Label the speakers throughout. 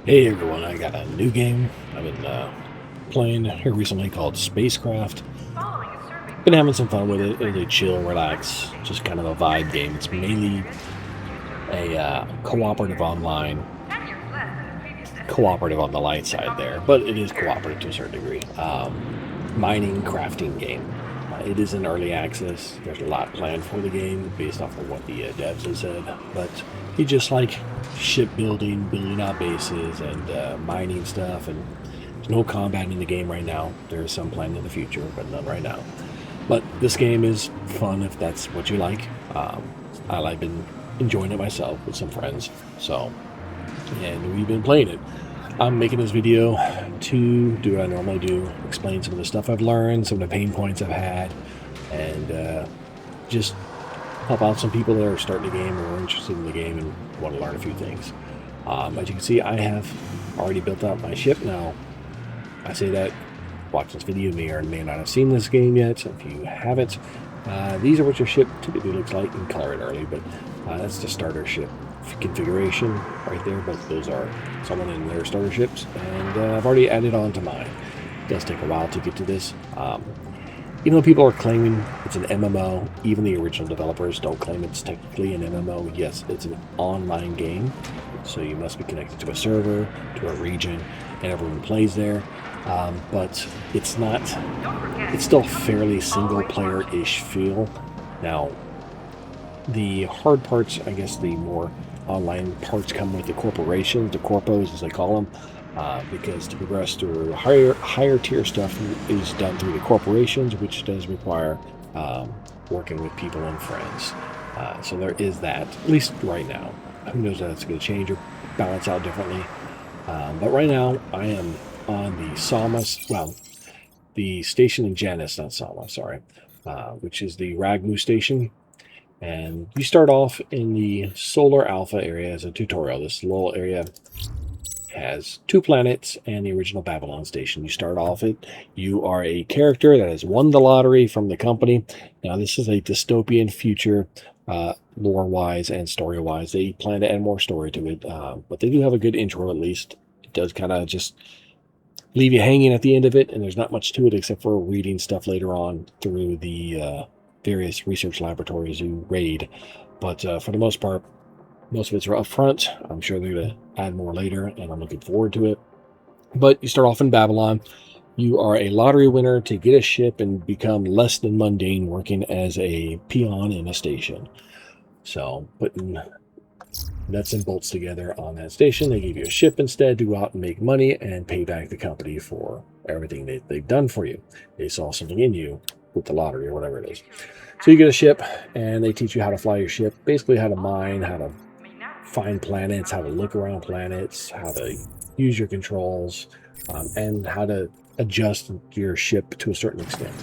Speaker 1: Hey everyone, I got a new game I've been playing here recently called SpaceCraft.
Speaker 2: Following is serving
Speaker 1: Been having
Speaker 2: public
Speaker 1: some fun with it. It's a
Speaker 2: transportation
Speaker 1: chill,
Speaker 2: directed
Speaker 1: relax,
Speaker 2: to
Speaker 1: just kind of a
Speaker 2: Houston.
Speaker 1: vibe game. It's
Speaker 2: Please use
Speaker 1: mainly
Speaker 2: discretion to use your
Speaker 1: a
Speaker 2: phone for
Speaker 1: cooperative
Speaker 2: 3 years.
Speaker 1: online,
Speaker 2: 10 years less than the previous estimate.
Speaker 1: cooperative on the light
Speaker 2: The
Speaker 1: side
Speaker 2: cost
Speaker 1: there,
Speaker 2: of
Speaker 1: but
Speaker 2: change
Speaker 1: it is
Speaker 2: appears.
Speaker 1: cooperative to a certain degree. Mining, crafting game. It is in early access. There's a lot planned for the game based off of what the devs have said, but you just like shipbuilding, building out bases, and mining stuff. And there's no combat in the game right now. There is some planned in the future, but none right now. But this game is fun if that's what you like. I've been enjoying it myself with some friends, so and we've been playing it. I'm making this video to do what I normally do, explain some of the stuff I've learned, some of the pain points I've had, and just help out some people that are starting the game or are interested in the game and want to learn a few things. As you can see, I have already built out my ship. Now, I say that, watch this video, may or may not have seen this game yet. If you haven't, these are what your ship typically looks like. You can color it early, but that's the starter ship configuration right there. But those are someone in their starter ships, and I've already added on to mine. It does take a while to get to this. People are claiming it's an MMO. Even the original developers don't claim it's technically an MMO. Yes, it's an online game, so you must be connected to a server, to a region, and everyone plays there. But it's not.
Speaker 2: Don't forget,
Speaker 1: It's still
Speaker 2: you
Speaker 1: fairly
Speaker 2: must always watch
Speaker 1: single-player-ish feel. Now, the hard parts, I guess, the more online parts come with the corporations, the corpos as they call them, because to progress through higher tier stuff is done through the corporations, which does require working with people and friends. So there is that, at least right now. Who knows if that's going to change or balance out differently. But right now, I am on the Salmas, well, the station in Janus, not Salma, sorry, which is the Ragmu station. And you start off in the Solar Alpha area as a tutorial. This little area has 2 planets and the original Babylon station. You start off it. You are a character that has won the lottery from the company. Now, this is a dystopian future, lore-wise and story-wise. They plan to add more story to it, but they do have a good intro at least. It does kind of just leave you hanging at the end of it, and there's not much to it except for reading stuff later on through the various research laboratories you raid. But for the most part, most of it's up front. I'm sure they're going to add more later, and I'm looking forward to it. But you start off in Babylon. You are a lottery winner to get a ship and become less than mundane working as a peon in a station. So putting nuts and bolts together on that station. They give you a ship instead to go out and make money and pay back the company for everything they've done for you. They saw something in you with the lottery or whatever it is. So you get a ship, and they teach you how to fly your ship, basically how to mine, how to find planets, how to look around planets, how to use your controls, and how to adjust your ship to a certain extent.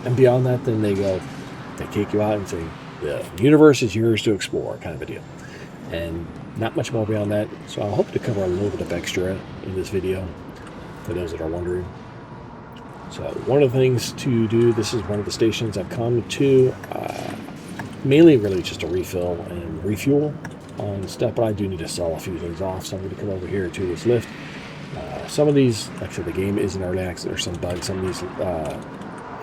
Speaker 1: And beyond that, then they take you out and say, the universe is yours to explore, kind of a deal. And not much more beyond that. So I hope to cover a little bit of extra in this video for those that are wondering. So one of the things to do, this is one of the stations I've come to, mainly really just to refill and refuel on stuff, but I do need to sell a few things off, so I'm going to come over here to this lift. Some of these, like I said, the game is in early access. There's some bugs. Some of these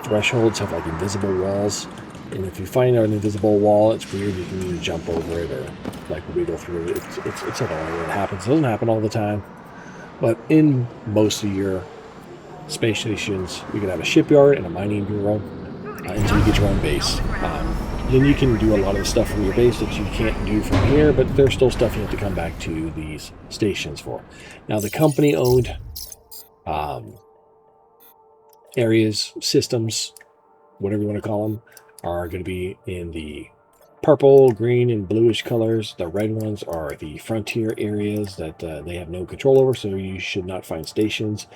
Speaker 1: thresholds have like invisible walls, and if you find an invisible wall, it's weird. You can either jump over it or like wiggle through it. It's annoying when it happens. It doesn't happen all the time, but in most of your space stations, you can have a shipyard and a mining bureau until you get your own base. Then you can do a lot of the stuff from your base that you can't do from here, but there's still stuff you have to come back to these stations for. Now, the company-owned areas, systems, whatever you want to call them, are going to be in the purple, green, and bluish colors. The red ones are the frontier areas that they have no control over, so you should not find stations.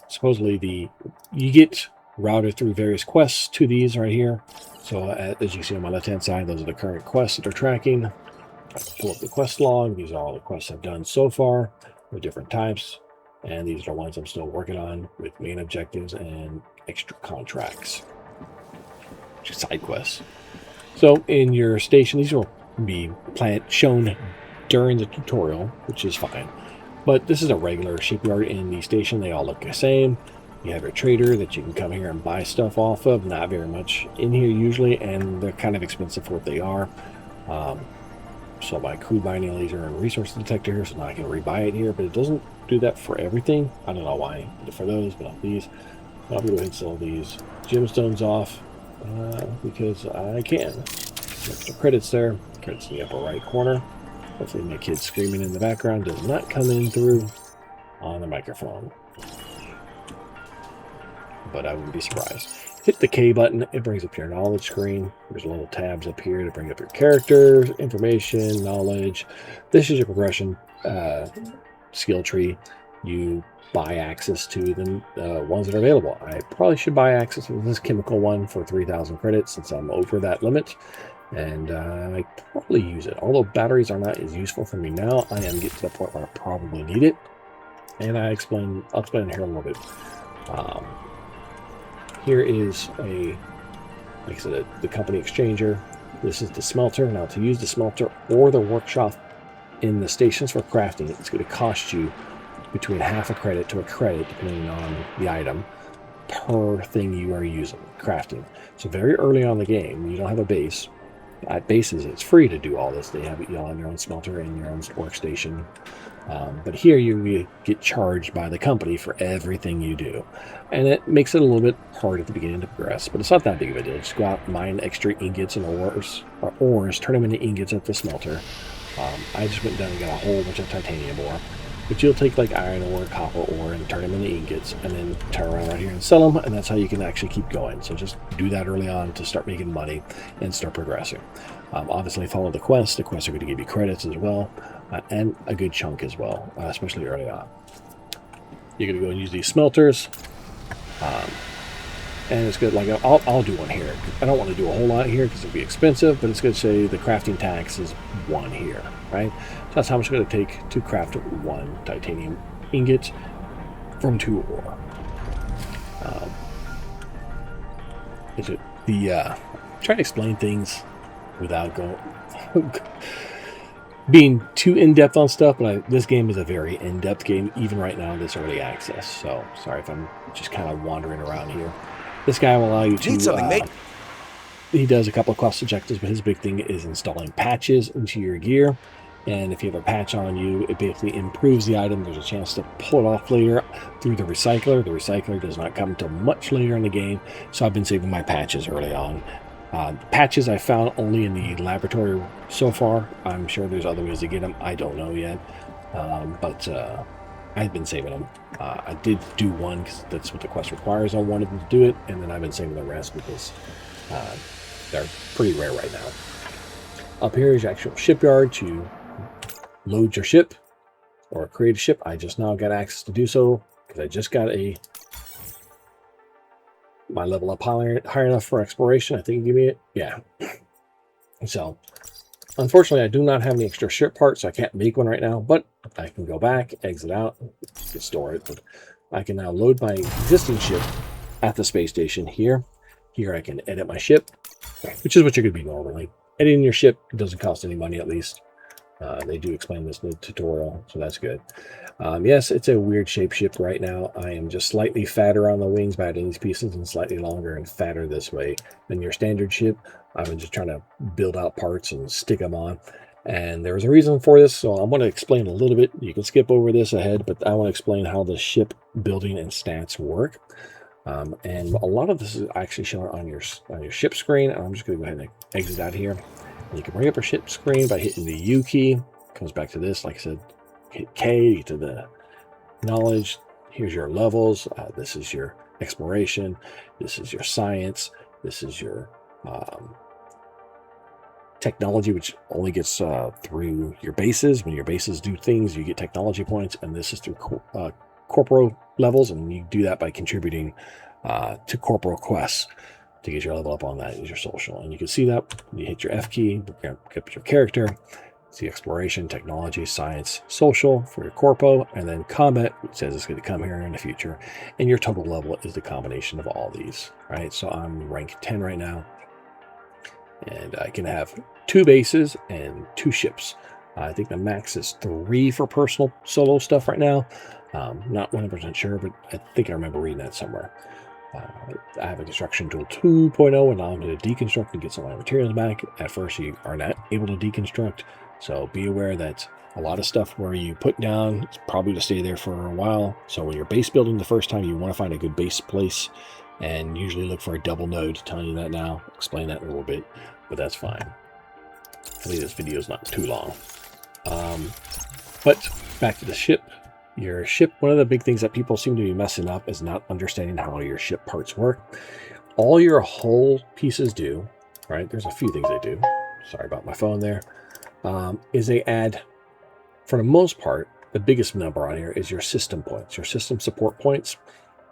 Speaker 1: Supposedly, you get routed through various quests to these right here. So as you see on my left-hand side, those are the current quests that are tracking. I pull up the quest log. These are all the quests I've done so far with different types. And these are the ones I'm still working on with main objectives and extra contracts, side quests. So in your station, these will be shown during the tutorial, which is fine. But this is a regular shipyard in the station. They all look the same. You have your trader that you can come here and buy stuff off of. Not very much in here usually, and they're kind of expensive for what they are. So my crude mining laser and resource detector here, so now I can rebuy it here, but it doesn't do that for everything. I don't know why for those, but on these, I'll go ahead and sell these gemstones off because I can. Extra credits there. Credits in the upper right corner. Hopefully my kid screaming in the background does not come in through on the microphone. But I wouldn't be surprised. Hit the K button, it brings up your knowledge screen. There's little tabs up here to bring up your characters, information, knowledge. This is your progression skill tree. You buy access to the ones that are available. I probably should buy access to this chemical one for 3,000 credits since I'm over that limit. And I probably use it. Although batteries are not as useful for me now, I am getting to the point where I probably need it. And I'll explain here a little bit. Here is like I said, the company exchanger. This is the smelter. Now to use the smelter or the workshop in the stations for crafting, it's going to cost you between half a credit to a credit, depending on the item, per thing you are using, crafting. So very early on in the game, you don't have a base. At bases, it's free to do all this. They have you all on your own smelter and your own workstation. But here you get charged by the company for everything you do. And it makes it a little bit hard at the beginning to progress, but it's not that big of a deal. Just go out and mine extra ingots and ores, turn them into ingots at the smelter. I just went down and got a whole bunch of titanium ore. But you'll take like iron ore, copper ore, and turn them into ingots, and then turn around right here and sell them, and that's how you can actually keep going. So just do that early on to start making money and start progressing. Obviously follow the quests. The quests are going to give you credits as well, and a good chunk as well, especially early on. You're going to go and use these smelters, and it's good. Like I'll do one here. I don't want to do a whole lot here because it'll be expensive, but it's going to say the crafting tax is 1 here, right? So that's how much it's going to take to craft 1 titanium ingot from 2 ore. Trying to explain things without going being too in-depth on stuff, but this game is a very in-depth game, even right now in this early access. So sorry if I'm just kind of wandering around here. This guy will allow you to...
Speaker 3: Need something, mate.
Speaker 1: He does a couple of quest objectives, but his big thing is installing patches into your gear. And if you have a patch on you, it basically improves the item. There's a chance to pull it off later through the recycler. The recycler does not come until much later in the game, so I've been saving my patches early on. Patches I found only in the laboratory so far. I'm sure there's other ways to get them. I don't know yet, but I've been saving them. I did do one because that's what the quest requires. I wanted to do it, and then I've been saving the rest because they're pretty rare right now. Up here is your actual shipyard to load your ship or create a ship. I just now got access to do so because I just got my level up high enough for exploration. I think you give me it. Yeah. So unfortunately I do not have any extra ship parts, so I can't make one right now, but I can go back, exit out, store it. But I can now load my existing ship at the space station here. Here I can edit my ship, which is what you're going to be normally. Editing your ship doesn't cost any money, at least. They do explain this in the tutorial, so that's good. Yes, it's a weird shape ship right now. I am just slightly fatter on the wings by adding these pieces and slightly longer and fatter this way than your standard ship. I've been just trying to build out parts and stick them on. And there's a reason for this, so I want to explain a little bit. You can skip over this ahead, but I want to explain how the ship building and stats work. And a lot of this is actually shown on your ship screen. I'm just going to go ahead and exit out here. And you can bring up your ship screen by hitting the U key. Comes back to this, like I said, hit K to the knowledge. Here's your levels. This is your exploration. This is your science. This is your technology, which only gets through your bases. When your bases do things, you get technology points. And this is through corporal levels, and you do that by contributing to corporal quests to get your level up on that. Is your social, and you can see that when you hit your F key, get your character. See exploration, technology, science, social for your corpo, and then combat, which says it's going to come here in the future, and your total level is the combination of all these. Right, so I'm rank 10 right now, and I can have 2 bases and 2 ships. I think the max is 3 for personal solo stuff right now. Not 100% sure, but I think I remember reading that somewhere. I have a construction tool 2.0 and I'm going to deconstruct and get some of my materials back. At first, you are not able to deconstruct, so be aware that a lot of stuff where you put down, it's probably to stay there for a while. So when you're base building the first time, you want to find a good base place and usually look for a double node. Telling you that now, explain that in a little bit, but that's fine. I think this video is not too long. But back to the ship. Your ship, one of the big things that people seem to be messing up is not understanding how your ship parts work. All your hull pieces do, right? There's a few things they do. Sorry about my phone there. Is they add, for the most part, the biggest number on here is your system points, your system support points.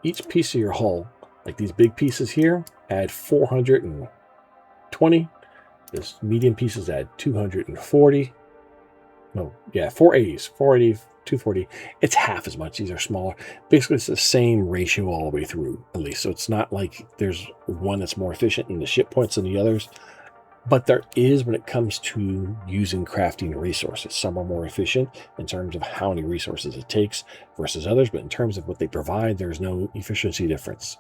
Speaker 1: Each piece of your hull, like these big pieces here, add 420. This medium pieces add 240. No, yeah, 480s, 480, 240. It's half as much. These are smaller. Basically, it's the same ratio all the way through, at least. So it's not like there's one that's more efficient in the ship points than the others. But there is when it comes to using crafting resources. Some are more efficient in terms of how many resources it takes versus others. But in terms of what they provide, there's no efficiency difference.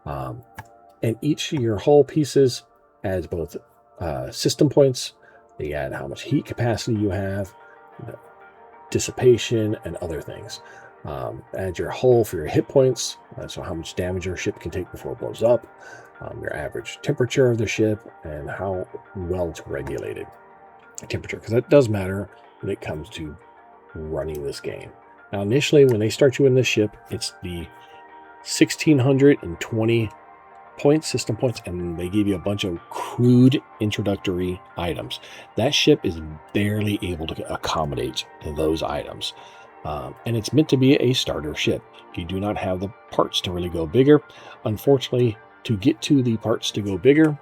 Speaker 1: And each of your hull pieces adds both system points. They add how much heat capacity you have, dissipation, and other things. Add your hull for your hit points, so how much damage your ship can take before it blows up, your average temperature of the ship, and how well it's regulated. Temperature, because that does matter when it comes to running this game. Now, initially, when they start you in this ship, it's the 1620 points, system points, and they give you a bunch of crude introductory items. That ship is barely able to accommodate those items. And it's meant to be a starter ship. You do not have the parts to really go bigger. Unfortunately, to get to the parts to go bigger,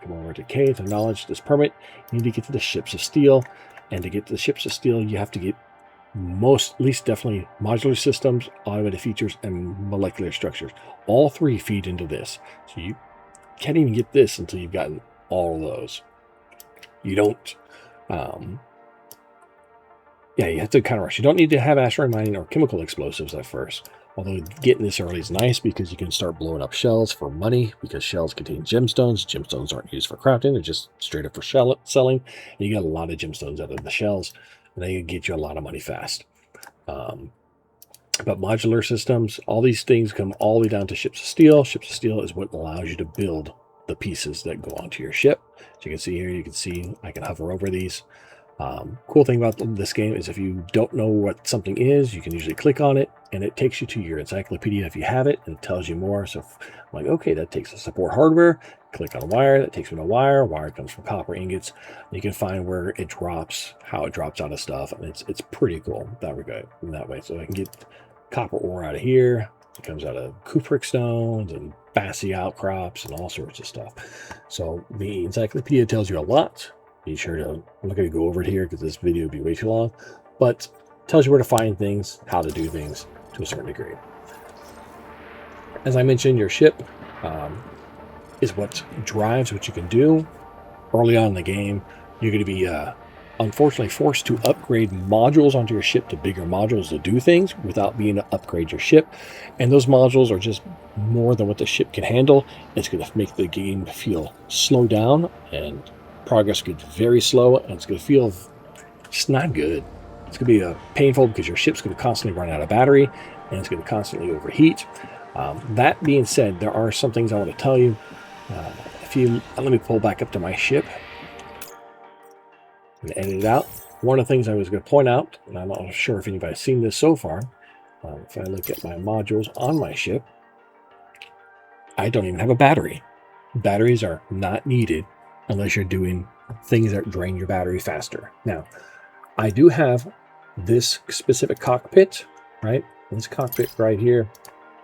Speaker 1: come over to K to acknowledge this permit, you need to get to the ships of steel. And to get to the ships of steel, you have to get at least definitely modular systems, automated features, and molecular structures. All 3 feed into this. So you can't even get this until you've gotten all of those. You don't, you have to kind of rush. You don't need to have asteroid mining or chemical explosives at first. Although getting this early is nice because you can start blowing up shells for money, because shells contain gemstones. Gemstones aren't used for crafting, they're just straight up for selling. And you get a lot of gemstones out of the shells, and they get you a lot of money fast. But modular systems, all these things come all the way down to ships of steel. Ships of steel is what allows you to build the pieces that go onto your ship. So you can see here, I can hover over these. Cool thing about this game is if you don't know what something is, you can usually click on it and it takes you to your encyclopedia if you have it, and it tells you more. So I'm like, okay, that takes us support hardware. Click on wire, that takes me to wire. Wire comes from copper ingots. You can find where it drops, how it drops out of stuff, and it's pretty cool that regard in that way. So I can get copper ore out of here. It comes out of cupric stones and Bassi outcrops and all sorts of stuff. So the encyclopedia tells you a lot. Be sure to, I'm not going to go over it here because this video would be way too long, but tells you where to find things, how to do things to a certain degree. As I mentioned, your ship is what drives what you can do. Early on in the game, you're going to be unfortunately forced to upgrade modules onto your ship to bigger modules to do things without being to upgrade your ship. And those modules are just more than what the ship can handle. It's going to make the game feel slow down, and progress gets very slow, and it's going to feel just not good. It's going to be painful because your ship's going to constantly run out of battery, and it's going to constantly overheat. That being said, there are some things I want to tell you. Let me pull back up to my ship and edit it out. One of the things I was going to point out, and I'm not sure if anybody's seen this so far, if I look at my modules on my ship, I don't even have a battery. Batteries are not needed unless you're doing things that drain your battery faster. Now, I do have this specific cockpit, right? This cockpit right here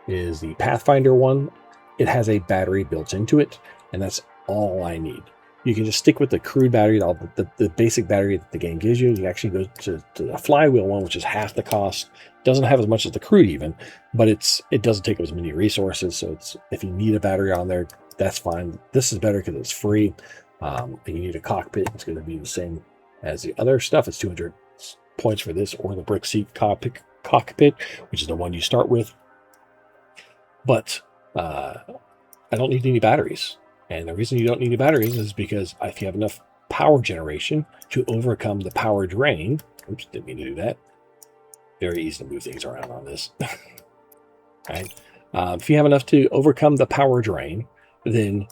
Speaker 1: is the Pathfinder one. It has a battery built into it, and that's all I need. You can just stick with the crude battery, the basic battery that the game gives you. You actually go to the flywheel one, which is half the cost. Doesn't have as much as the crude even, but it doesn't take as many resources. So if you need a battery on there, that's fine. This is better because it's free. And you need a cockpit. It's going to be the same as the other stuff. It's 200 points for this or the brick seat cockpit, which is the one you start with. But I don't need any batteries. And the reason you don't need any batteries is because if you have enough power generation to overcome the power drain, oops, didn't mean to do that. Very easy to move things around on this. Right? If you have enough to overcome the power drain, then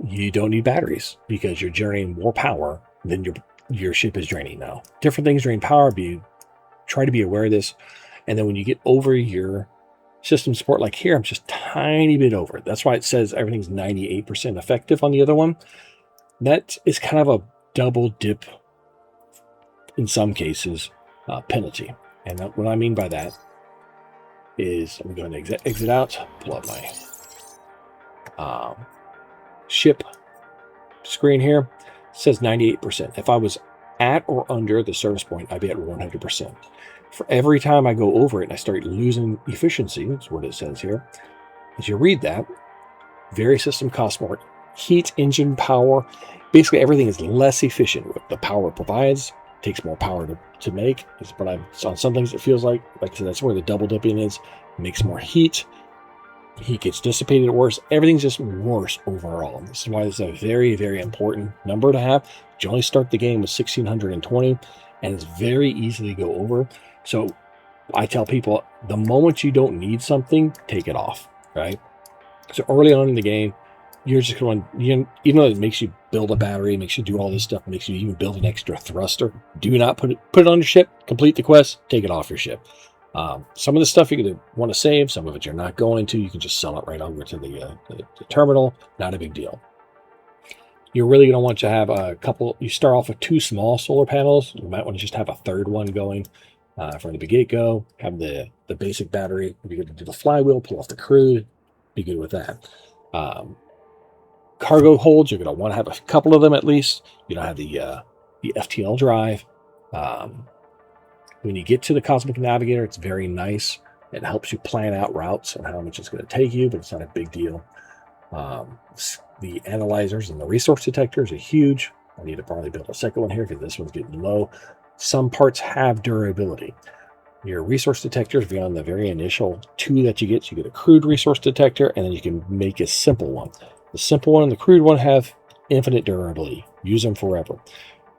Speaker 1: you don't need batteries because you're generating more power than your ship is draining now. Different things drain power, but you try to be aware of this. And then when you get over your system support, like here, I'm just tiny bit over it. That's why it says everything's 98% effective on the other one. That is kind of a double dip, in some cases, penalty. And what I mean by that is, I'm going to exit out, pull up my ship screen here. It says 98%. If I was at or under the service point, I'd be at 100%. For every time I go over it and I start losing efficiency, that's what it says here. As you read that, various system cost more. Heat, engine power, basically everything is less efficient. What the power it provides takes more power to make. But on some things it feels like I said, that's where the double dipping is. It makes more heat. Heat gets dissipated worse. Everything's just worse overall. This is why this is a very, very important number to have. You only start the game with 1620, and it's very easy to go over. So I tell people, the moment you don't need something, take it off, right? So early on in the game, you're just going to, even though it makes you build a battery, makes you do all this stuff, makes you even build an extra thruster, do not put it on your ship, complete the quest, take it off your ship. Some of the stuff you're going to want to save, some of it you're not going to. You can just sell it right over to the terminal. Not a big deal. You're really going to want to have a couple. You start off with 2 small solar panels. You might want to just have a third one going from the get-go. Have the basic battery. Be good to do the flywheel, pull off the crude. Be good with that. Cargo holds, you're going to want to have a couple of them at least. You don't have the FTL drive. When you get to the Cosmic Navigator, it's very nice. It helps you plan out routes and how much it's going to take you, but it's not a big deal. The analyzers and the resource detectors are huge. I need to probably build a second one here because this one's getting low. Some parts have durability. Your resource detectors, beyond the very initial 2 that you get a crude resource detector, and then you can make a simple one. The simple one and the crude one have infinite durability. Use them forever.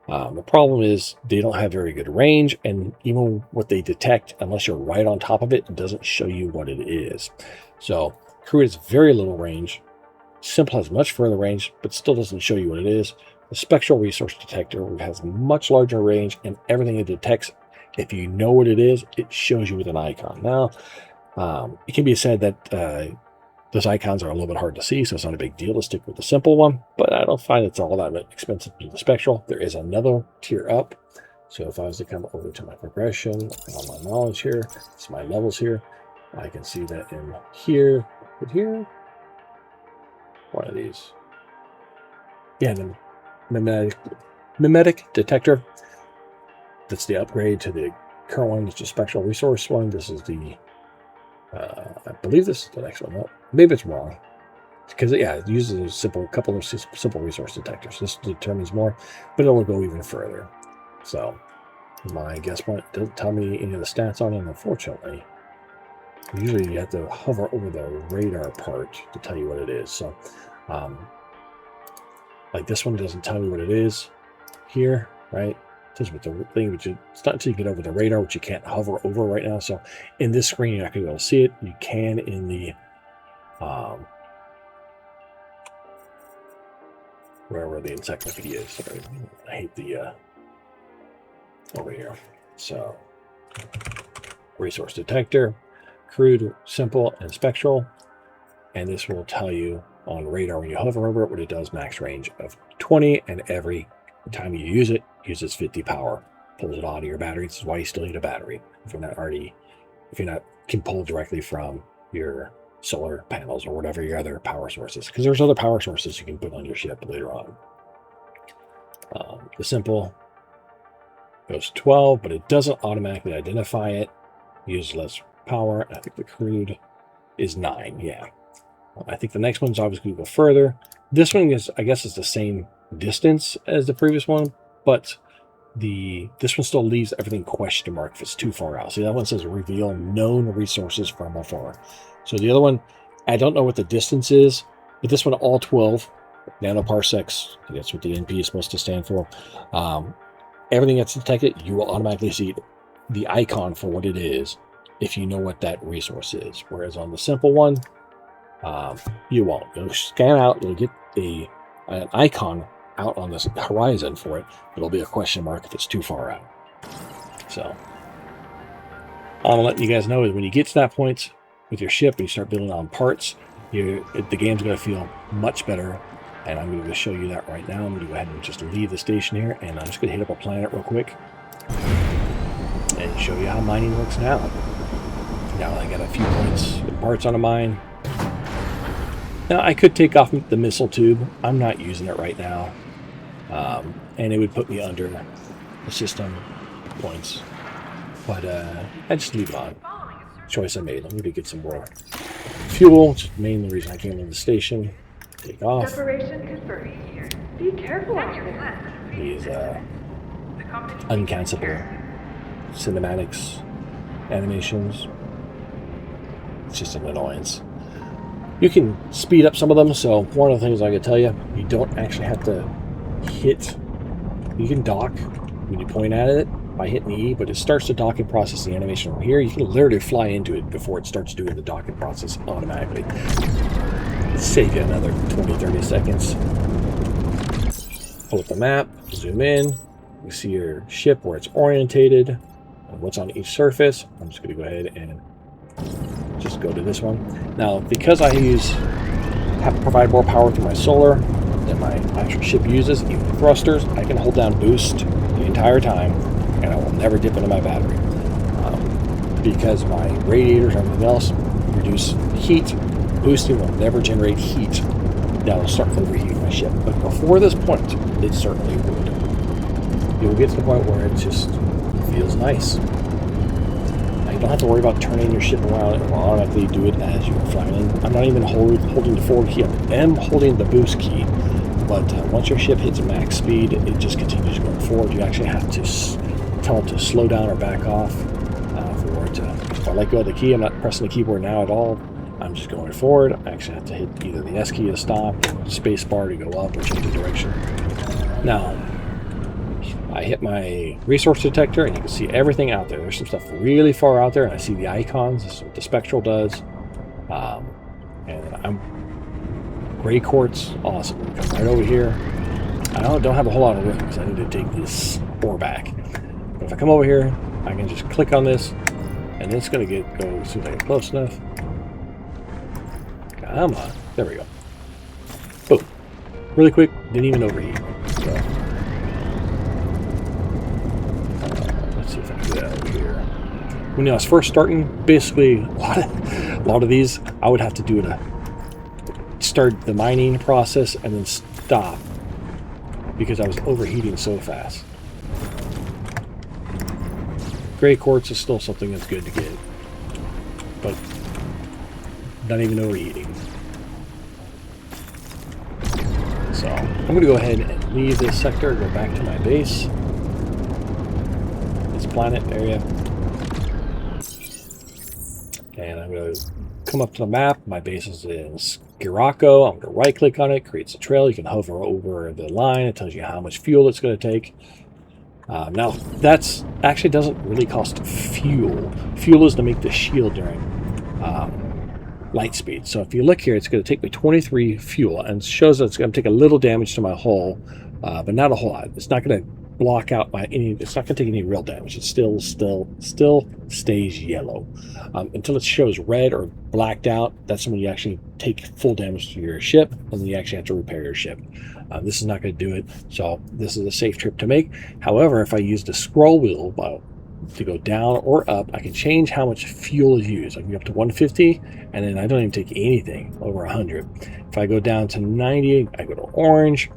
Speaker 1: The problem is they don't have very good range, and even what they detect, unless you're right on top of it, it doesn't show you what it is. So crude has very little range. Simple has much further range, but still doesn't show you what it is. The spectral resource detector has much larger range, and everything it detects, if you know what it is, it shows you with an icon. Now, it can be said that those icons are a little bit hard to see, so it's not a big deal to stick with the simple one, but I don't find it's all that expensive to do the spectral. There is another tier up. So if I was to come over to my progression, all my knowledge here, it's my levels here, I can see that in here, one of these. Yeah, the mimetic detector. That's the upgrade to the current one, which is spectral resource one. This is the, I believe this is the next one. No, maybe it's wrong. Because, yeah, it uses a couple of simple resource detectors. This determines more, but it'll go even further. So, my guess point doesn't tell me any of the stats on it, unfortunately. Usually you have to hover over the radar part to tell you what it is. So, like this one doesn't tell me what it is here, right? It says with the thing, which it's not until you get over the radar, which you can't hover over right now. So, in this screen, you're not going to be able to see it. You can in the wherever the encyclopedia is. Sorry, I hate the over here. So, resource detector, crude, simple, and spectral, and this will tell you on radar when you hover over it what it does. Max range of 20, and every time you use it, uses 50 power. Pulls it out of your battery. This is why you still need a battery if you're not can pull directly from your solar panels or whatever your other power sources, because there's other power sources you can put on your ship later on. The simple goes 12, but it doesn't automatically identify it. Uses less power. I think the crude is 9. Yeah, I think the next one's obviously going to go further. This one is, I guess, is the same distance as the previous one, but this one still leaves everything question mark if it's too far out. See, that one says reveal known resources from afar. So the other one, I don't know what the distance is, but this one, all 12 nanoparsecs, that's what the NP is supposed to stand for. Everything that's detected, you will automatically see the icon for what it is if you know what that resource is. Whereas on the simple one, you won't. You'll scan out, you'll get an icon out on this horizon for it. It'll be a question mark if it's too far out. So all I'm letting you guys know is when you get to that point with your ship and you start building on parts, the game's going to feel much better. And I'm going to show you that right now. I'm going to go ahead and just leave the station here, and I'm just going to hit up a planet real quick and show you how mining works now. Now I got a few points with parts on a mine. Now I could take off the missile tube. I'm not using it right now. And it would put me under the system points. But I just leave it on. Choice I made. I'm going to get some more fuel. It's the main reason I came to the station. Take off.
Speaker 2: Separation confirmed. Be careful out there.
Speaker 1: These uncancelable cinematics animations. It's just an annoyance. You can speed up some of them, so one of the things I can tell you, you don't actually have to hit. You can dock when you point at it by hitting E, but it starts the docking process, the animation from here. You can literally fly into it before it starts doing the docking process automatically. Save you another 20-30 seconds. Pull up the map, zoom in, you see your ship where it's orientated and what's on each surface. I'm just going to go ahead and just go to this one. Now, because I have to provide more power through my solar than my actual ship uses, even thrusters, I can hold down boost the entire time and I will never dip into my battery. Because my radiators or anything else reduce heat, boosting will never generate heat that will start overheating my ship. But before this point, it certainly would. You'll get to the point where it just feels nice. Now, you don't have to worry about turning your ship around. It will automatically do it as you're flying in. I'm not even holding the forward key. I am holding the boost key. But once your ship hits max speed, it just continues going forward. You actually have to tell it to slow down or back off for it to. If I let go of the key, I'm not pressing the keyboard now at all. I'm just going forward. I actually have to hit either the S key to stop, or space bar to go up or change the direction. Now, I hit my resource detector and you can see everything out there. There's some stuff really far out there and I see the icons. This is what the spectral does. And I'm gray quartz, awesome. Come right over here. I don't have a whole lot of room because I need to take this ore back. But if I come over here, I can just click on this and it's going to go as soon as I get close enough. Come on. There we go. Boom. Really quick. Didn't even overheat. So, let's see if I can do that over here. When I was first starting, basically a lot of these, I would have to do it start the mining process and then stop because I was overheating so fast. Gray quartz is still something that's good to get, but not even overheating. So I'm going to go ahead and leave this sector, go back to my base, this planet area, and I'm going to come up to the map. My base is in Skirako. I'm going to right click on it, creates a trail. You can hover over the line. It tells you how much fuel it's going to take. Now that's actually doesn't really cost fuel. Fuel is to make the shield during light speed. So if you look here, it's going to take me 23 fuel and shows that it's going to take a little damage to my hull, but not a whole lot. It's not going to block out it's not going to take any real damage. It still stays yellow until it shows red or blacked out. That's when you actually take full damage to your ship and then you actually have to repair your ship. This is not going to do it, so this is a safe trip to make. However, if I use the scroll wheel to go down or up, I can change how much fuel is used. I can go up to 150 and then I don't even take anything over 100. If I go down to 90, I go to orange.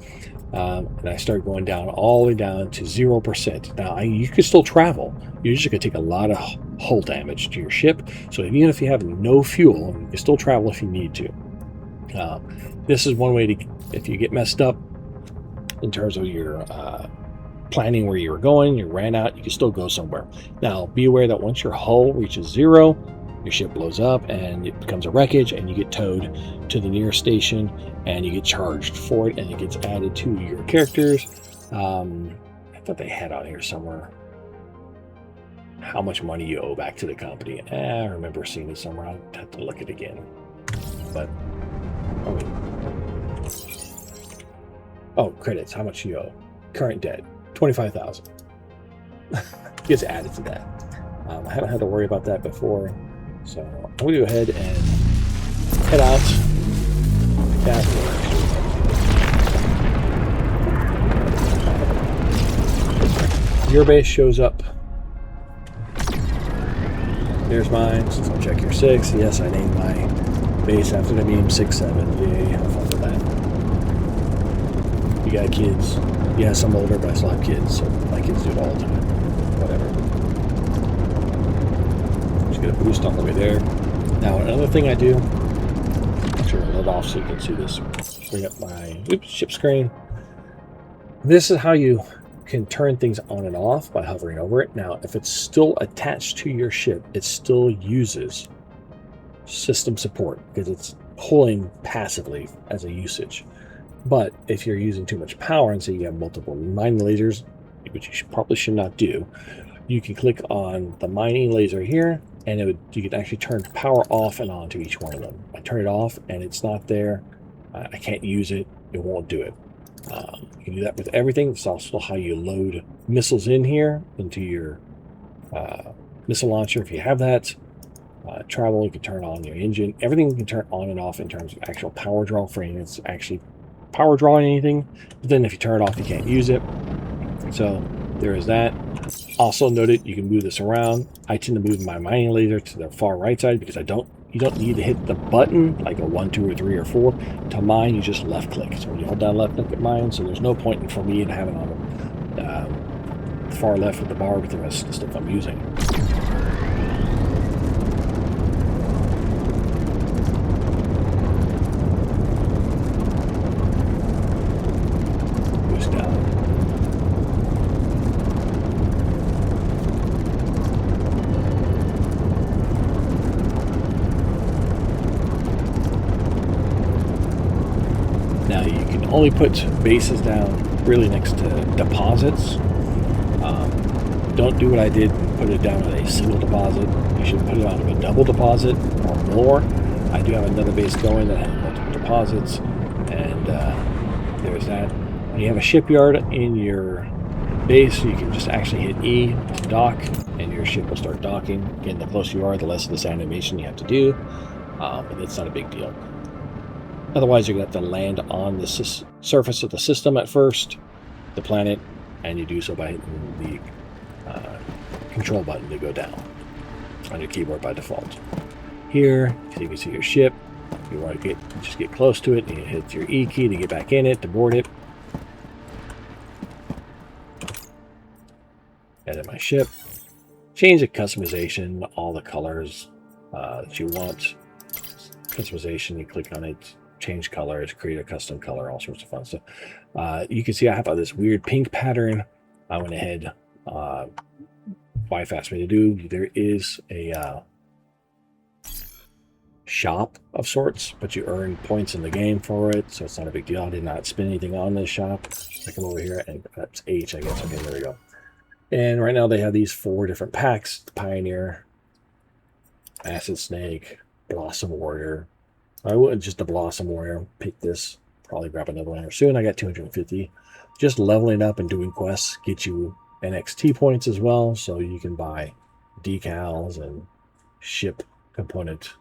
Speaker 1: And I start going down all the way down to 0%. Now, you can still travel. You're just going to take a lot of hull damage to your ship. So even if you have no fuel, you can still travel if you need to. This is one way to, if you get messed up in terms of your planning where you were going, you ran out, you can still go somewhere. Now, be aware that once your hull reaches 0, your ship blows up and it becomes a wreckage, and you get towed to the nearest station and you get charged for it, and it gets added to your characters. I thought they had on here somewhere how much money you owe back to the company. I remember seeing it somewhere. I'll have to look at it again. But, oh wait. Oh, credits, how much you owe. Current debt, $25,000. Gets added to that. I haven't had to worry about that before. So I'm going to go ahead and head out that way. Your base shows up. There's mine. So I'll check your 6. Yes, I named my base after the meme 6-7. Yay, have fun with that. You got kids? Yes, I'm older, but I still have kids, so my kids do it all the time. Whatever. Just get a boost on the way there. Now, another thing I do, I'm sure I'll let off so you can see this. Bring up my ship screen. This is how you can turn things on and off by hovering over it. Now, if it's still attached to your ship, it still uses system support because it's pulling passively as a usage. But if you're using too much power and say you have multiple mining lasers, which you probably should not do, you can click on the mining laser here, and you can actually turn power off and on to each one of them. I turn it off and it's not there. I can't use it. It won't do it. You can do that with everything. It's also how you load missiles in here into your missile launcher. If you have that, travel, you can turn on your engine. Everything you can turn on and off in terms of actual power draw for anything that's actually power drawing anything. But then if you turn it off, you can't use it. So there is that. Also noted, you can move this around. I tend to move my mining laser to the far right side because you don't need to hit the button like a 1, 2, or 3, or 4. To mine, you just left click. So when you hold down left click at mine, so there's no point for me in having on the far left with the bar with the rest of the stuff I'm using. Boost down. Now you can only put bases down really next to deposits. Don't do what I did and put it down on a single deposit. You should put it on a double deposit or more. I do have another base going that has multiple deposits, and there's that. When you have a shipyard in your base, you can just actually hit E to dock, and your ship will start docking. Again, the closer you are, the less of this animation you have to do, and it's not a big deal. Otherwise, you're going to have to land on the surface of the system at first, the planet, and you do so by hitting the control button to go down on your keyboard by default. Here, so you can see your ship. You want to just get close to it, and you hit your E key to get back in it, to board it. Edit my ship. Change the customization, all the colors that you want. Customization, you click on it. Change colors, create a custom color, all sorts of fun stuff. You can see I have this weird pink pattern. I went ahead, wife asked me to do. There is a shop of sorts, but you earn points in the game for it, so it's not a big deal. I did not spend anything on this shop. I come over here, and that's H, I guess. Okay, there we go. And right now they have these 4 different packs: the Pioneer, Acid Snake, Blossom Warrior. I would just the Blossom Warrior, pick this, probably grab another one here soon. I got 250. Just leveling up and doing quests get you NXT points as well, so you can buy decals and ship component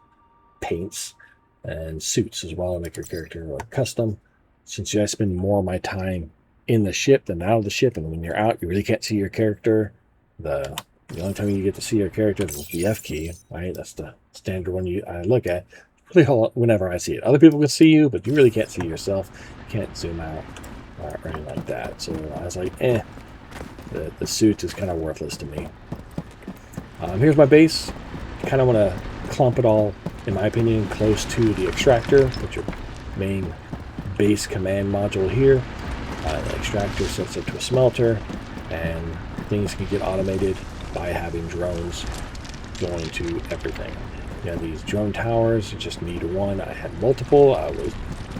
Speaker 1: paints and suits as well to make your character more custom. Since I spend more of my time in the ship than out of the ship, and when you're out, you really can't see your character. The only time you get to see your character is with the F key, right? That's the standard one I look at. Whenever I see it, other people can see you, but you really can't see yourself. You can't zoom out or anything like that. So I was like, the suit is kind of worthless to me. Here's my base. Kind of want to clump it all, in my opinion, close to the extractor. Put your main base command module here. The extractor sets it to a smelter. and things can get automated by having drones going to everything. You have these drone towers, you just need one. I had multiple. I was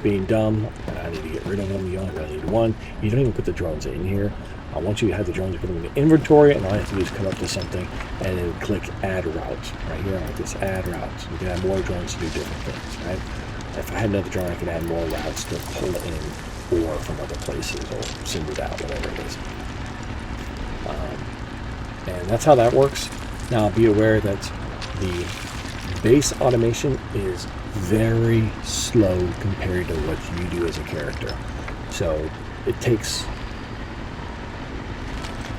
Speaker 1: being dumb, and I need to get rid of them. You only really need one. You don't even put the drones in here. Once you have the drones, you put them in the inventory, and all you have to do is come up to something and then click add route. Right here, like this add route. You can add more drones to do different things, right? If I had another drone, I could add more routes to pull in ore from other places or send it out, whatever it is. And that's how that works. Now, be aware that the base automation is very slow compared to what you do as a character. So it takes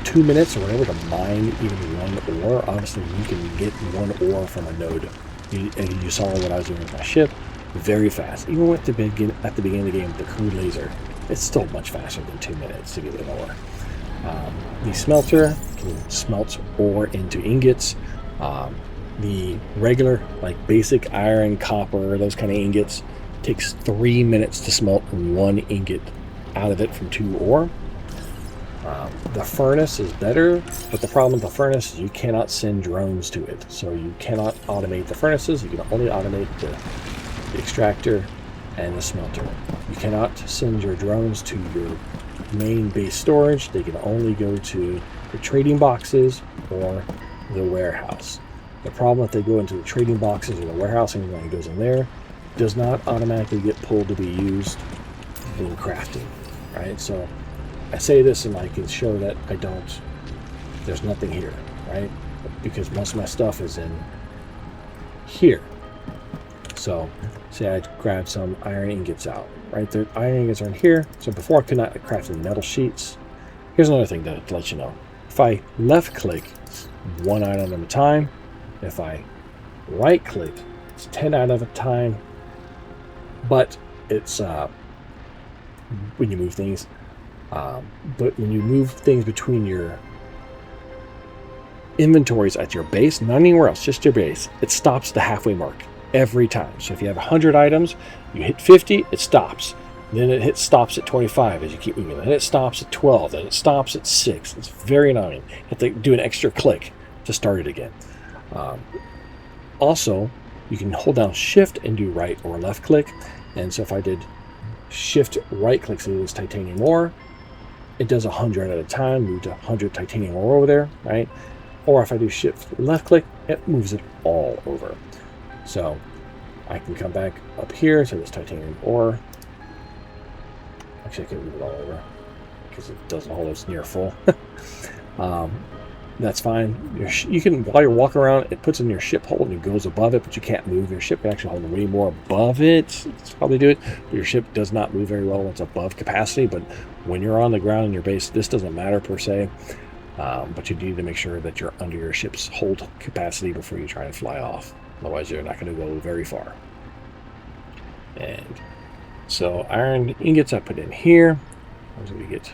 Speaker 1: 2 minutes or whatever to mine even one ore. Obviously, you can get one ore from a node. And you saw what I was doing with my ship. Very fast. Even at the beginning of the game with the crude laser, it's still much faster than 2 minutes to get an ore. The smelter can smelt ore into ingots. The regular, like basic iron, copper, those kind of ingots, takes 3 minutes to smelt one ingot out of it from 2 ore. The furnace is better, but the problem with the furnace is you cannot send drones to it. So you cannot automate the furnaces. You can only automate the extractor and the smelter. You cannot send your drones to your main base storage. They can only go to the trading boxes or the warehouse. The problem if they go into the trading boxes or the warehouse and when it goes in there, does not automatically get pulled to be used in crafting, right? So I say this and I can show that there's nothing here, right? Because most of my stuff is in here. So say I grab some iron ingots out, right? The iron ingots are in here. So before I could not craft any metal sheets. Here's another thing to let you know. If I left click, it's 1 item at a time. If I right click, it's 10 items at a time. But it's when you move things. But when you move things between your inventories at your base, not anywhere else, just your base, it stops the halfway mark every time. So if you have 100 items, you hit 50, it stops. Then it stops at 25 as you keep moving. Then it stops at 12. Then it stops at 6. It's very annoying. You have to do an extra click to start it again. Also, you can hold down Shift and do right or left click. And so if I did Shift right click, so this titanium ore, it does 100 at a time, move to 100 titanium ore over there, right? Or if I do Shift left click, it moves it all over. So I can come back up here to this titanium ore. Actually, I can move it all over because it doesn't hold it's near full. That's fine. You can, while you're walking around, it puts in your ship hold and it goes above it, but you can't move. Your ship can actually hold way more above it. It's probably do it. But your ship does not move very well when it's above capacity. But when you're on the ground in your base, this doesn't matter per se. But you need to make sure that you're under your ship's hold capacity before you try to fly off. Otherwise, you're not going to go very far. And so iron ingots I put in here. As we get.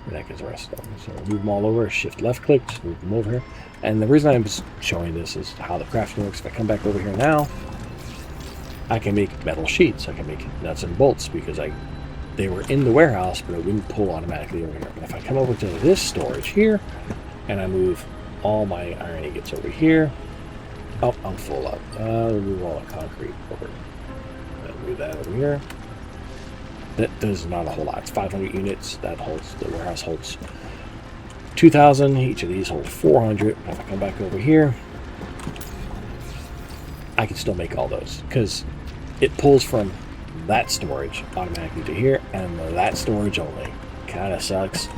Speaker 1: That gets the rest of them. So move them all over, Shift left click, just move them over here. And the reason I'm showing this is how the crafting works. If I come back over here now, I can make metal sheets. I can make nuts and bolts because they were in the warehouse, but it wouldn't pull automatically over here. But if I come over to this storage here, and I move all my iron ingots over here, oh, I'm full up. Move all the concrete over. Move that over here. That does not a whole lot. It's 500 units. That holds, the warehouse holds 2,000. Each of these hold 400. If I come back over here, I can still make all those because it pulls from that storage automatically to here and that storage only. Kind of sucks.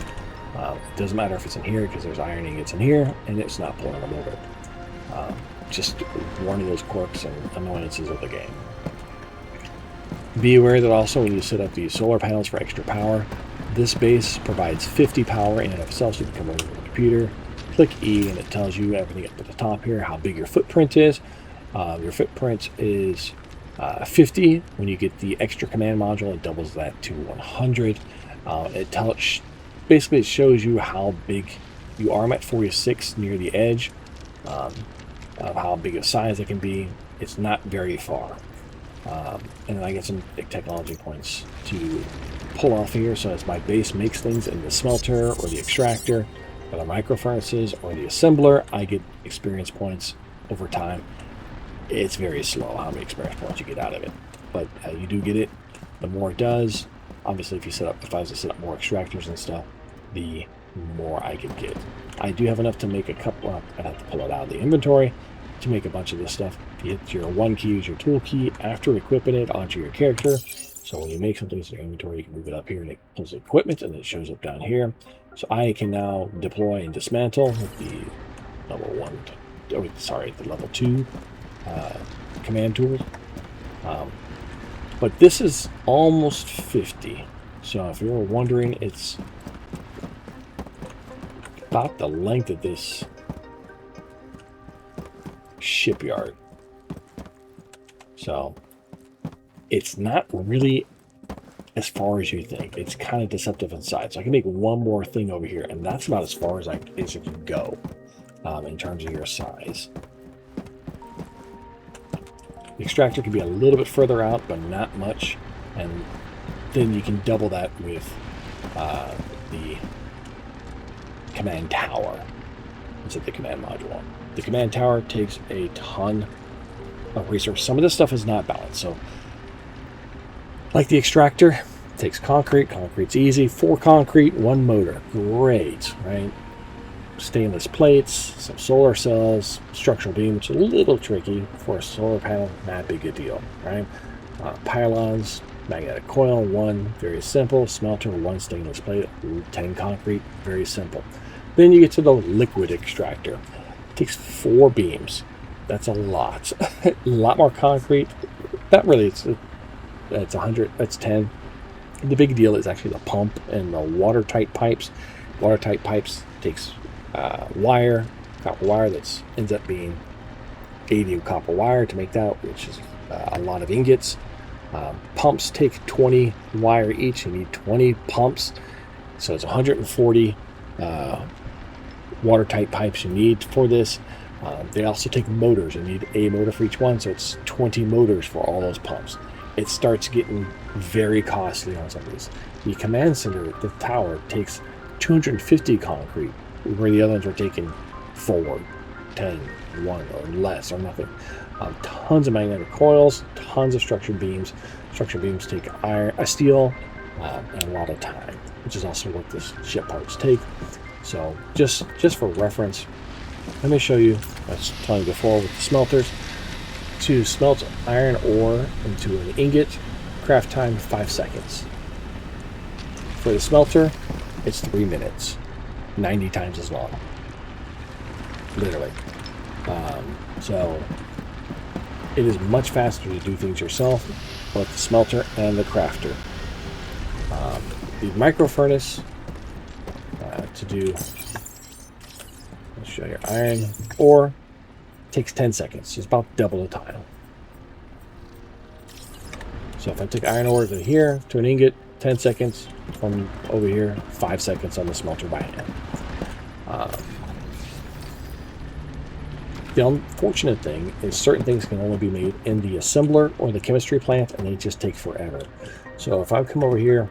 Speaker 1: It doesn't matter if it's in here because there's iron ingots in here and it's not pulling them over. Just one of those quirks and annoyances of the game. Be aware that also when you set up these solar panels for extra power, this base provides 50 power in and of itself, so you can come over to the computer, click E, and it tells you everything up at the top here, how big your footprint is. Your footprint is 50. When you get the extra command module, it doubles that to 100. Basically, it shows you how big you are. I'm at 46 near the edge of how big a size it can be. It's not very far. And then I get some technology points to pull off here. So as my base makes things in the smelter or the extractor or the micro furnaces or the assembler, I get experience points over time. It's very slow how many experience points you get out of it, but you do get it. The more it does, obviously, if I was to set up more extractors and stuff, the more I could get. I do have enough to make a couple. I'd have to pull it out of the inventory to make a bunch of this stuff. You hit your one key, use your tool key after equipping it onto your character. So when you make something in your inventory, you can move it up here and it pulls the equipment, and it shows up down here. So I can now deploy and dismantle with the level 1. Oh, sorry, the level 2 command tools. But this is almost 50. So if you're wondering, it's about the length of this shipyard. So it's not really as far as you think. It's kind of deceptive inside. So I can make one more thing over here, and that's about as far as it can go in terms of your size. The extractor can be a little bit further out, but not much. And then you can double that with the command tower instead of the command module. The command tower takes a ton of resources. Some of this stuff is not balanced. So, like the extractor, takes concrete. Concrete's easy. 4 concrete, 1 motor. Great, right? Stainless plates, some solar cells, structural beam, which is a little tricky for a solar panel. Not a big a deal, right? Pylons, magnetic coil, 1, very simple. Smelter, 1 stainless plate, 10 concrete, very simple. Then you get to the liquid extractor. It takes 4 beams. That's a lot. A lot more concrete. Not really. It's 100. That's 10. The big deal is actually the pump and the watertight pipes. Watertight pipes takes wire, copper wire that ends up being 80 copper wire to make that, which is a lot of ingots. Pumps take 20 wire each. You need 20 pumps, so it's 140 watertight pipes you need for this. They also take motors. You need a motor for each one, so it's 20 motors for all those pumps. It starts getting very costly on some of these. The command center, the tower, takes 250 concrete, where the other ones are taking 4, 10, 1, or less, or nothing. Tons of magnetic coils, tons of structured beams. Structured beams take steel, and a lot of time, which is also what the ship parts take. So just for reference, let me show you, I was telling you before with the smelters, to smelt iron ore into an ingot, craft time 5 seconds. For the smelter, it's 3 minutes, 90 times as long, literally. So it is much faster to do things yourself, both the smelter and the crafter. The micro furnace to do, let's show you, iron ore takes 10 seconds. It's about double the time. So if I took iron ore to here to an ingot, 10 seconds. From over here, 5 seconds on the smelter by hand. The unfortunate thing is certain things can only be made in the assembler or the chemistry plant, and they just take forever. So if I come over here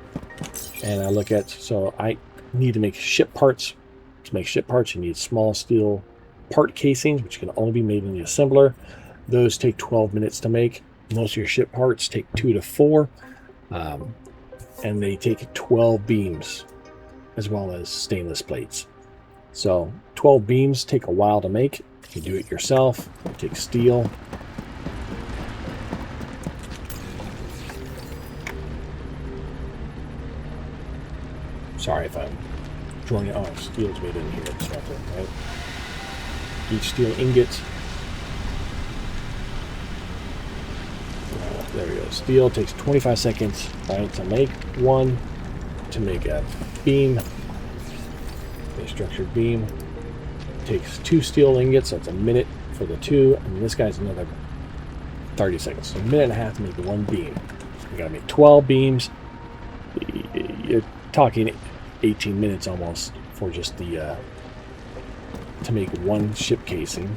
Speaker 1: and I look at, so I need to make ship parts. To make ship parts, you need small steel part casings, which can only be made in the assembler. Those take 12 minutes to make. Most of your ship parts take 2 to 4. And they take 12 beams as well as stainless plates. So 12 beams take a while to make. You do it yourself. You take steel. Sorry if I'm drawing it. Oh, steel's made in here. Right? Each steel ingot. There we go. Steel takes 25 seconds, right, to make one, to make a beam, a structured beam. Takes 2 steel ingots, so it's a minute for the 2, and this guy's another 30 seconds. So a minute and a half to make 1 beam. You gotta make 12 beams. You're talking 18 minutes almost for just the to make 1 ship casing.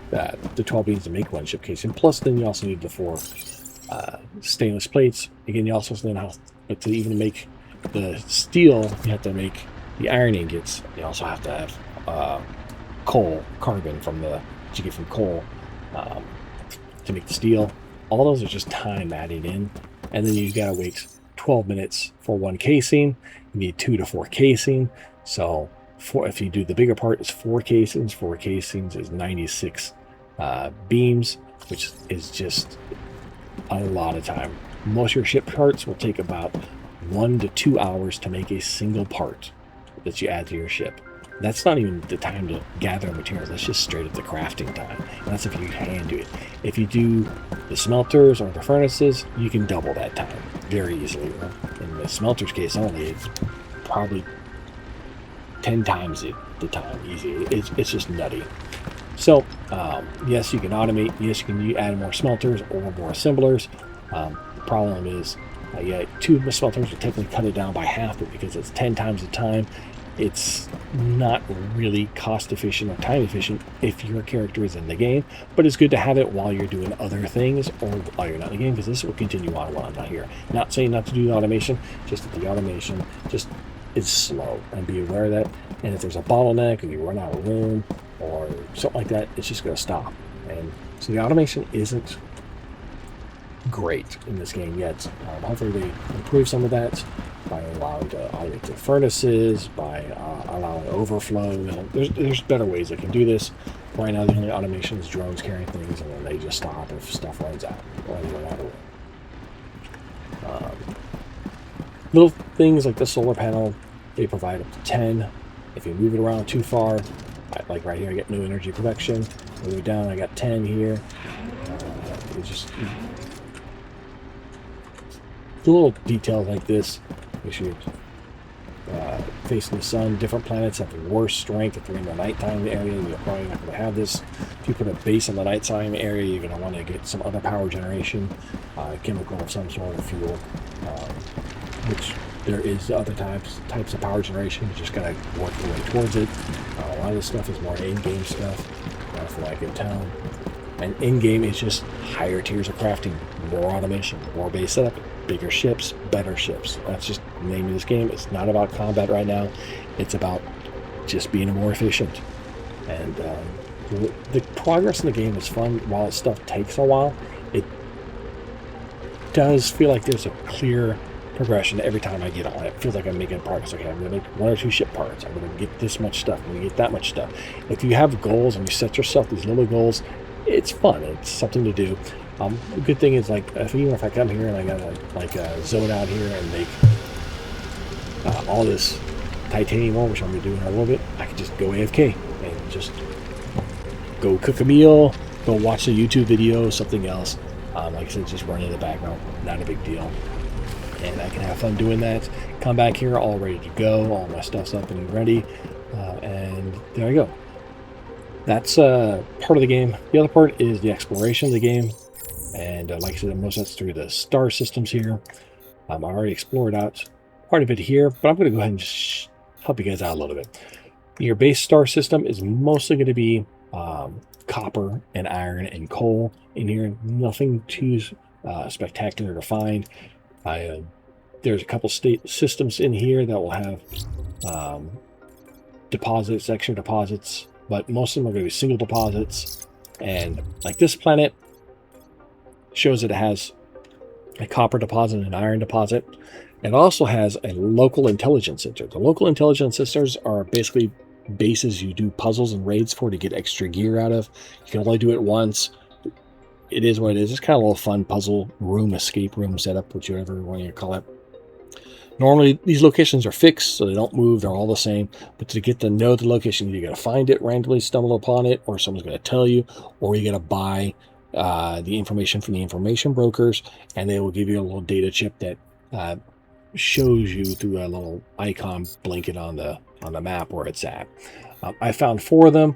Speaker 1: The 12 beams to make 1 ship casing. Plus, then you also need the 4 stainless plates. Again, you also then have but to even make the steel, you have to make the iron ingots. You also have to have coal, carbon from that you get from coal um, to make the steel. All those are just time added in, and then you gotta wait 12 minutes for one casing. You need 2 to 4 casing. So if you do the bigger part, it's 4 casings. 4 casings is 96 beams, which is just a lot of time. Most of your ship parts will take about 1 to 2 hours to make a single part that you add to your ship. That's not even the time to gather materials. That's just straight up the crafting time. And that's if you hand do it. If you do the smelters or the furnaces, you can double that time very easily. In the smelters case only, it's probably 10 times the time easy. It's just nutty. So, yes, you can automate. Yes, you can add more smelters or more assemblers. The problem is, yeah, 2 smelters will technically cut it down by half, but because it's 10 times the time, it's not really cost efficient or time efficient if your character is in the game, but it's good to have it while you're doing other things or while you're not in the game, because this will continue on while I'm not here. Not saying not to do the automation, just that the automation just is slow, and be aware of that. And if there's a bottleneck or you run out of room or something like that, it's just going to stop. And so the automation isn't great in this game yet. Hopefully they improve some of that by allowing to automate the furnaces, by allowing overflow. There's better ways they can do this. Right now the only automation is drones carrying things, and then they just stop if stuff runs out or they run out of room. Little things like the solar panel, they provide up to 10. If you move it around too far, like right here, I get no energy production. Move it down, I got 10 here. It just little details like this. Make sure you're facing the sun. Different planets have worse strength. If you're in the nighttime area, you're probably not going to have this. If you put a base in the nighttime area, you're going to want to get some other power generation, chemical of some sort of fuel, which there is other types of power generation. You just got to work your way towards it. A lot of this stuff is more in-game stuff, from what I can tell. And in-game is just higher tiers of crafting, more automation, more base setup, bigger ships, better ships. That's just the name of this game. It's not about combat right now. It's about just being more efficient. And the progress in the game is fun. While stuff takes a while, it does feel like there's a clear progression every time I get on it. It feels like I'm making progress. Okay, I'm going to make 1 or 2 ship parts. I'm going to get this much stuff. I'm going to get that much stuff. If you have goals and you set yourself these little goals, it's fun. It's something to do. The good thing is, like, even if I come here and I gotta zone out here and make all this titanium ore, which I'm gonna do in a little bit, I can just go AFK and just go cook a meal, go watch a YouTube video, something else. Like I said, just run in the background, not a big deal. And I can have fun doing that. Come back here, all ready to go. All my stuff's up and ready, and there I go. That's part of the game. The other part is the exploration of the game. And like I said, most of that's through the star systems here. I already explored out part of it here, but I'm going to go ahead and just help you guys out a little bit. Your base star system is mostly going to be copper and iron and coal in here. Nothing too spectacular to find. There's a couple state systems in here that will have deposits, extra deposits, but most of them are going to be single deposits. And like this planet shows that it has a copper deposit and an iron deposit. It also has a local intelligence center. The local intelligence centers are basically bases you do puzzles and raids for to get extra gear out of. You can only do it once. It is what it is. It's kind of a little fun puzzle room, escape room setup, whichever one you call it. Normally, these locations are fixed, so they don't move. They're all the same. But to get to know the location, you got to find it, randomly stumble upon it, or someone's going to tell you, or you got to buy the information from the information brokers, and they will give you a little data chip that shows you through a little icon blinking on the map where it's at. I found 4 of them.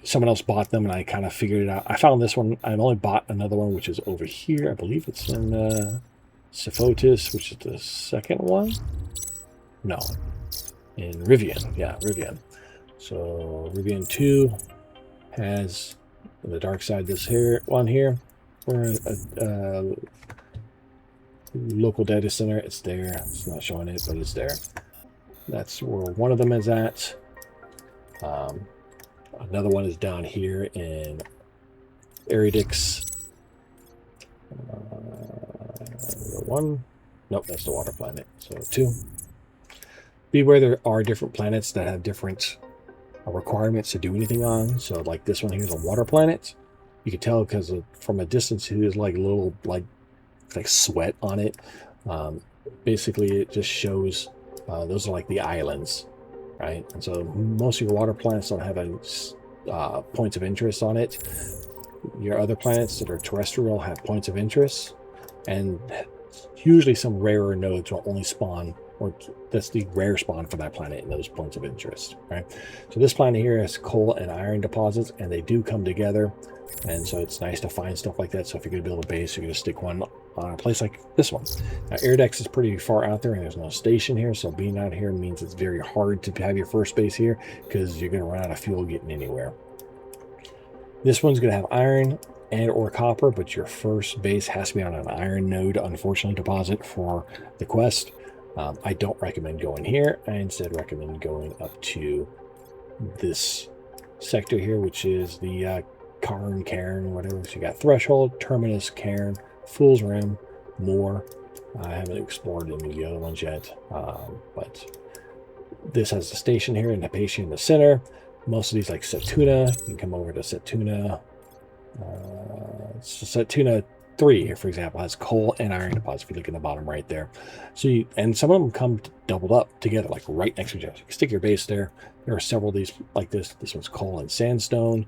Speaker 1: Someone else bought them, and I kind of figured it out. I found this one. I've only bought another one, which is over here. I believe it's in Sophotis, which is the second one. No, in Rivian. Yeah, Rivian. So Rivian 2 has the dark side. This here one here, where local data center. It's there. It's not showing it, but it's there. That's where one of them is at. Another one is down here in Eridix. One. Nope, that's the water planet. So 2. Beware, there are different planets that have different requirements to do anything on. So like this one here is a water planet. You can tell because from a distance it is like little like sweat on it. Basically it just shows those are like the islands, right? And so most of your water planets don't have any points of interest on it. Your other planets that are terrestrial have points of interest, and usually some rarer nodes will only spawn, or that's the rare spawn for that planet in those points of interest, right? So this planet here has coal and iron deposits, and they do come together, and so it's nice to find stuff like that. So if you're going to build a base, you're going to stick one on a place like this one. Now Iridex is pretty far out there, and there's no station here, so being out here means it's very hard to have your first base here because you're going to run out of fuel getting anywhere. This one's going to have iron and or copper, but your first base has to be on an iron node, unfortunately, deposit for the quest. I don't recommend going here. I instead recommend going up to this sector here, which is the Cairn, whatever. So you got Threshold, Terminus, Cairn, Fool's Rim, Moor. I haven't explored any of the other ones yet, but this has the station here and Hypatia in the center. Most of these, like Setuna, you can come over to Setuna. So Setuna 3 here, for example, has coal and iron deposits. If you look in the bottom right there, so and some of them come doubled up together, like right next to each other. You can stick your base there. There are several of these like this. This one's coal and sandstone.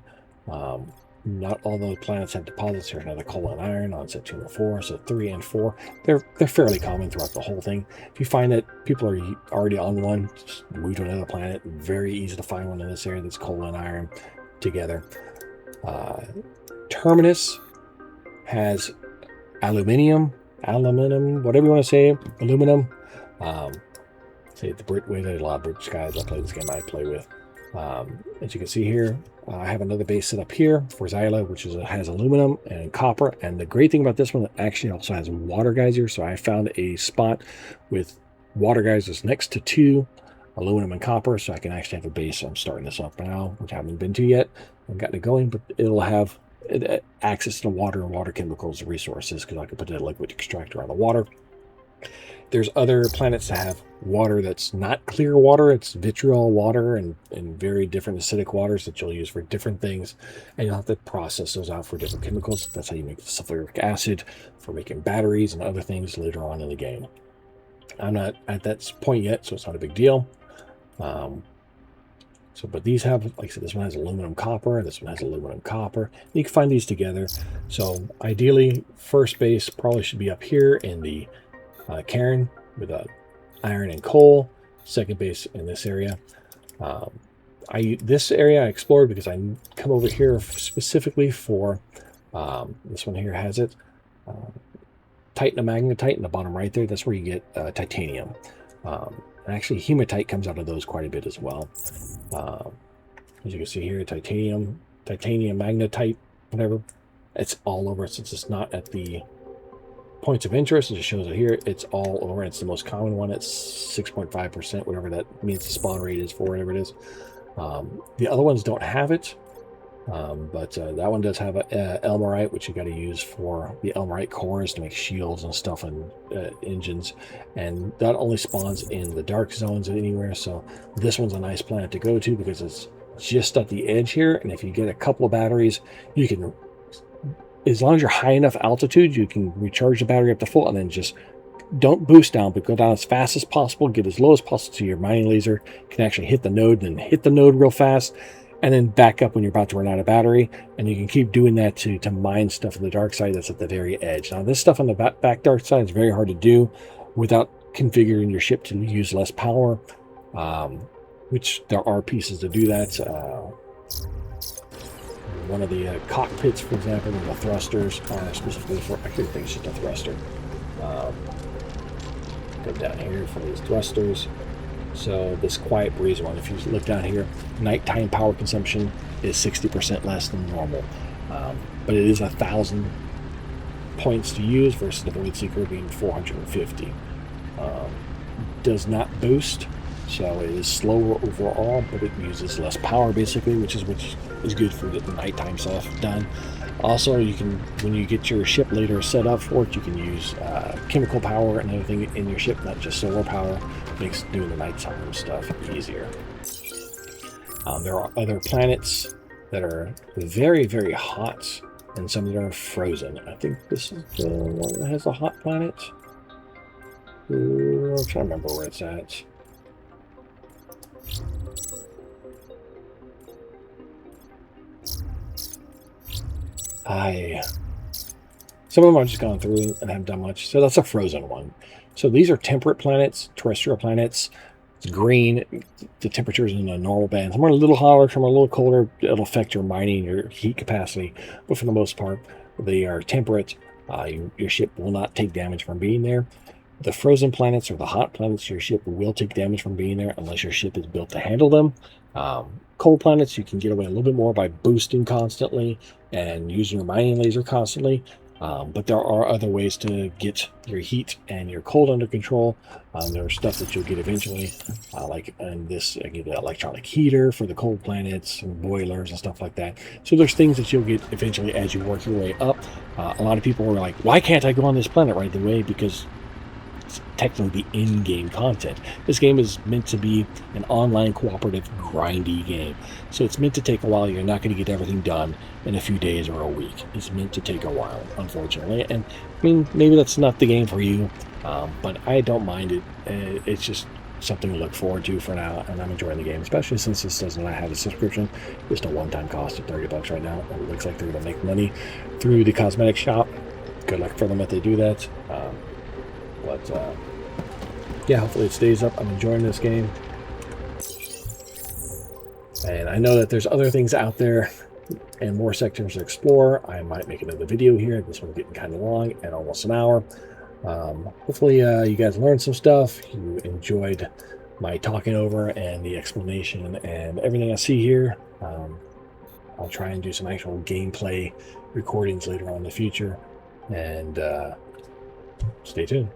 Speaker 1: Not all those planets have deposits. Here's another coal and iron on Setuna 4. So 3 and 4, they're fairly common throughout the whole thing. If you find that people are already on one, just move to another planet. Very easy to find one in this area that's coal and iron together. Terminus has aluminum, whatever you want to say, aluminum. Say it the Brit way that a lot of British guys that play this game I play with. As you can see here, I have another base set up here for Xyla, which has aluminum and copper. And the great thing about this one, it actually also has water geysers. So I found a spot with water geysers next to 2 aluminum and copper, so I can actually have a base. I'm starting this up now, which I haven't been to yet. I've gotten it going, but it'll have access to water and water chemicals resources because I can put a liquid extractor on the water. There's other planets that have water that's not clear water. It's vitriol water and very different acidic waters that you'll use for different things. And you'll have to process those out for different chemicals. That's how you make the sulfuric acid for making batteries and other things later on in the game. I'm not at that point yet, so it's not a big deal. But these have, like I said, this one has aluminum copper, this one has aluminum copper. You can find these together. So ideally, first base probably should be up here in the cairn with iron and coal. Second base in this area. This area I explored because I come over here specifically for this one here has it. Titanmagnetite in the bottom right there. That's where you get titanium. And actually, hematite comes out of those quite a bit as well. As you can see here, titanium magnetite, whatever. It's all over. Since it's not at the points of interest, it just shows it here. It's all over. It's the most common one. It's 6.5%, whatever that means the spawn rate is for, whatever it is. The other ones don't have it. But that one does have a Elmerite, which you got to use for the Elmerite cores to make shields and stuff and engines, and that only spawns in the dark zones anywhere. So this one's a nice planet to go to because it's just at the edge here, and if you get a couple of batteries, you can, as long as you're high enough altitude, you can recharge the battery up to full, and then just don't boost down, but go down as fast as possible, get as low as possible so your mining laser can actually hit the node, and then hit the node real fast, and then back up when you're about to run out of battery. And you can keep doing that to mine stuff on the dark side that's at the very edge. Now, this stuff on the back dark side is very hard to do without configuring your ship to use less power, which there are pieces to do that. One of the cockpits, for example, and the thrusters are specifically for, I think it's just a thruster. Go down here for these thrusters. So this quiet breeze one, if you look down here, nighttime power consumption is 60% less than normal. But it is 1,000 points to use versus the Void Seeker being 450. Does not boost, so it is slower overall, but it uses less power basically, which is good for getting nighttime stuff done. Also, you can, when you get your ship later set up for it, you can use chemical power and everything in your ship, not just solar power. Makes doing the nighttime stuff easier. There are other planets that are very, very hot, and some that are frozen. I think this is the one that has a hot planet. I'm trying to remember where it's at. Some of them I've just gone through and haven't done much. So that's a frozen one. So these are temperate planets, terrestrial planets. It's green. The temperatures in a normal band. Some are a little hotter, some are a little colder. It'll affect your mining, your heat capacity. But for the most part, they are temperate. Your ship will not take damage from being there. The frozen planets or the hot planets, your ship will take damage from being there unless your ship is built to handle them. Cold planets, you can get away a little bit more by boosting constantly and using your mining laser constantly. But there are other ways to get your heat and your cold under control. There's stuff that you'll get eventually, like in this, I get an electronic heater for the cold planets and boilers and stuff like that. So there's things that you'll get eventually as you work your way up. A lot of people are like, why can't I go on this planet right away? Because technically the in-game content. This game is meant to be an online cooperative grindy game, so it's meant to take a while. You're not going to get everything done in a few days or a week. It's meant to take a while, unfortunately, and I mean, maybe that's not the game for you, but I don't mind it. It's just something to look forward to for now, and I'm enjoying the game, especially since this does not have a subscription. Just a one-time cost of $30 right now. It looks like they're going to make money through the cosmetic shop. Good luck for them if they do that. But yeah, hopefully it stays up. I'm enjoying this game. And I know that there's other things out there and more sectors to explore. I might make another video here. This one's getting kind of long and almost an hour. Hopefully you guys learned some stuff. You enjoyed my talking over and the explanation and everything I see here. I'll try and do some actual gameplay recordings later on in the future. And stay tuned.